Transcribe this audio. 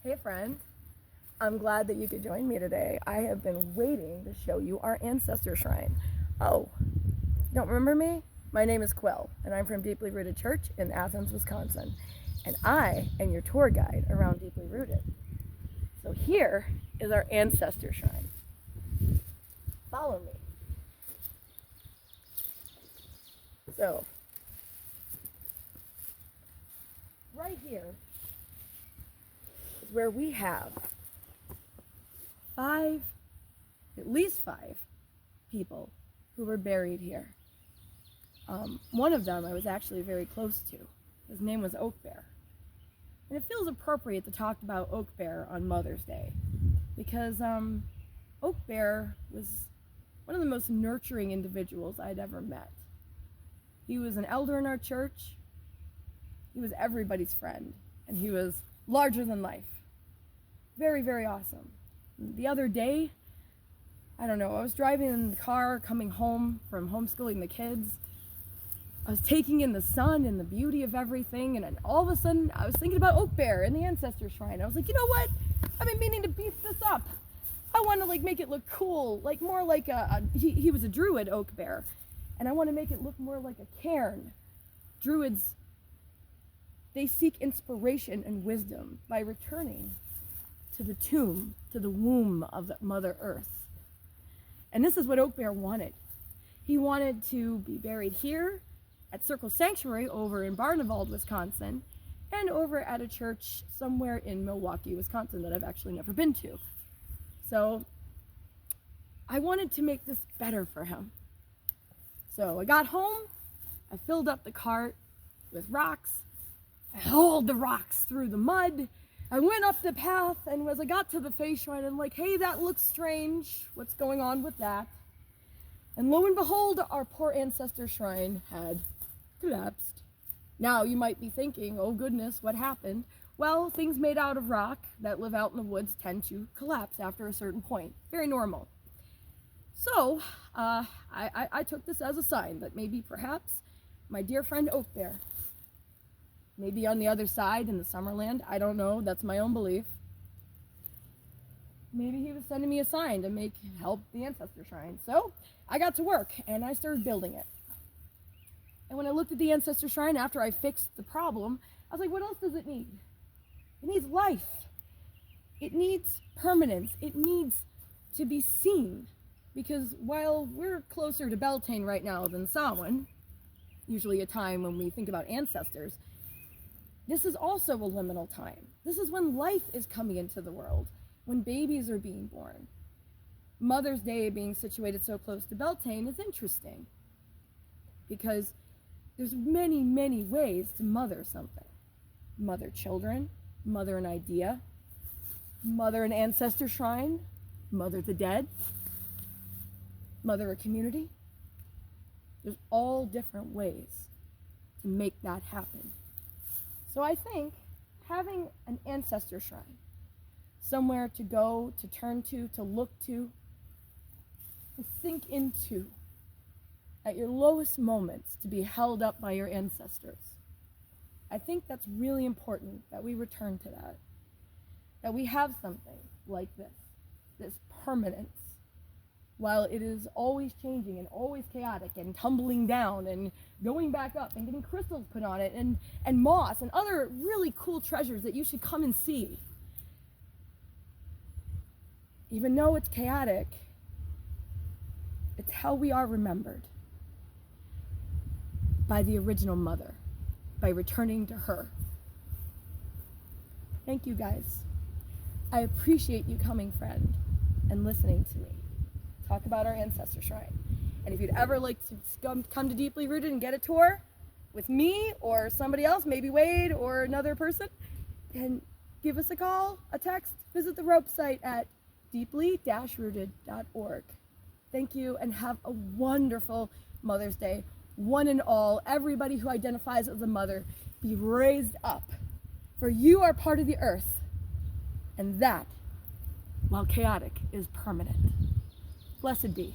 Hey friend, I'm glad that you could join me today. I have been waiting to show you our Ancestor Shrine. Oh, you don't remember me? My name is Quill, and I'm from Deeply Rooted Church in Athens, Wisconsin. And I am your tour guide around Deeply Rooted. So here is our Ancestor Shrine. Follow me. So, right here is where we have at least five people who were buried here. One of them I was actually very close to. His name was Oak Bear. And it feels appropriate to talk about Oak Bear on Mother's Day because Oak Bear was one of the most nurturing individuals I'd ever met. He was an elder in our church. He was everybody's friend, and he was larger than life. Very, very awesome. The other day, I was driving in the car coming home from homeschooling the kids. I was taking in the sun and the beauty of everything, and then all of a sudden I was thinking about Oak Bear and the Ancestor Shrine. I was like, you know what? I've been meaning to beef this up. I want to make it look cool, more like he was a druid, Oak Bear, and I want to make it look more like a cairn. Druids, they seek inspiration and wisdom by returning to the tomb, to the womb of Mother Earth. And this is what Oak Bear wanted. He wanted to be buried here at Circle Sanctuary over in Barneveld, Wisconsin, and over at a church somewhere in Milwaukee, Wisconsin that I've actually never been to. So I wanted to make this better for him. So I got home, I filled up the cart with rocks, I hauled the rocks through the mud, I went up the path, and as I got to the face shrine, I'm like, hey, that looks strange. What's going on with that? And lo and behold, our poor Ancestor Shrine had collapsed. Now you might be thinking, oh goodness, what happened? Well, things made out of rock that live out in the woods tend to collapse after a certain point. Very normal. So, I took this as a sign that maybe perhaps my dear friend Oak Bear, maybe on the other side in the Summerland, I don't know, that's my own belief. Maybe he was sending me a sign to help the Ancestor Shrine. So I got to work and I started building it. And when I looked at the Ancestor Shrine after I fixed the problem, I was like, what else does it need? It needs life. It needs permanence. It needs to be seen. Because while we're closer to Beltane right now than Samhain, usually a time when we think about ancestors, this is also a liminal time. This is when life is coming into the world, when babies are being born. Mother's Day being situated so close to Beltane is interesting because there's many, many ways to mother something. Mother children, mother an idea, mother an ancestor shrine, mother the dead, mother a community. There's all different ways to make that happen. So I think having an ancestor shrine, somewhere to go, to turn to look to sink into, at your lowest moments, to be held up by your ancestors. I think that's really important that we return to that we have something like this permanence, while it is always changing and always chaotic and tumbling down and going back up and getting crystals put on it and moss and other really cool treasures that you should come and see. Even though it's chaotic, it's how we are remembered. By the original mother, by returning to her. Thank you guys. I appreciate you coming, friend, and listening to me talk about our Ancestor Shrine. And if you'd ever like to come to Deeply Rooted and get a tour with me or somebody else, maybe Wade or another person, then give us a call, a text, visit the rope site at deeply-rooted.org. Thank you, and have a wonderful Mother's Day. One and all, everybody who identifies as a mother, be raised up, for you are part of the earth, and that, while chaotic, is permanent. Blessed be.